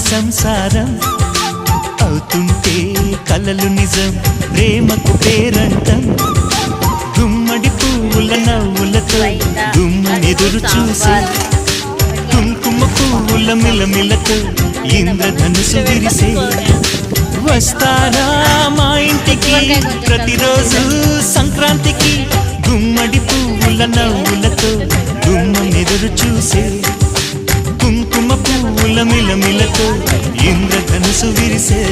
సంసారం అవుతుంటే కలలు నిజం ప్రేమకు పేరంటం గుమ్మడి పువ్వుల నవ్వులతో గుమ్మెదురు చూసే కుంకుమ పువ్వుల మిలమిలతో ఇంద్రధనుసు విరిసే వస్తారా మా ఇంటికి ప్రతిరోజు సంక్రాంతికి గుమ్మడి పువ్వుల నవ్వులతో గుమ్మెదురు చూసే కుంకుమ పువ్వుల మిలమిలతో ఇంద్రధనుసు విరిసే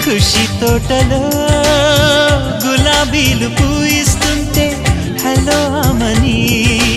ఖుషి తోటలో గులాబీలు పూయిస్తుంటే హలో అమని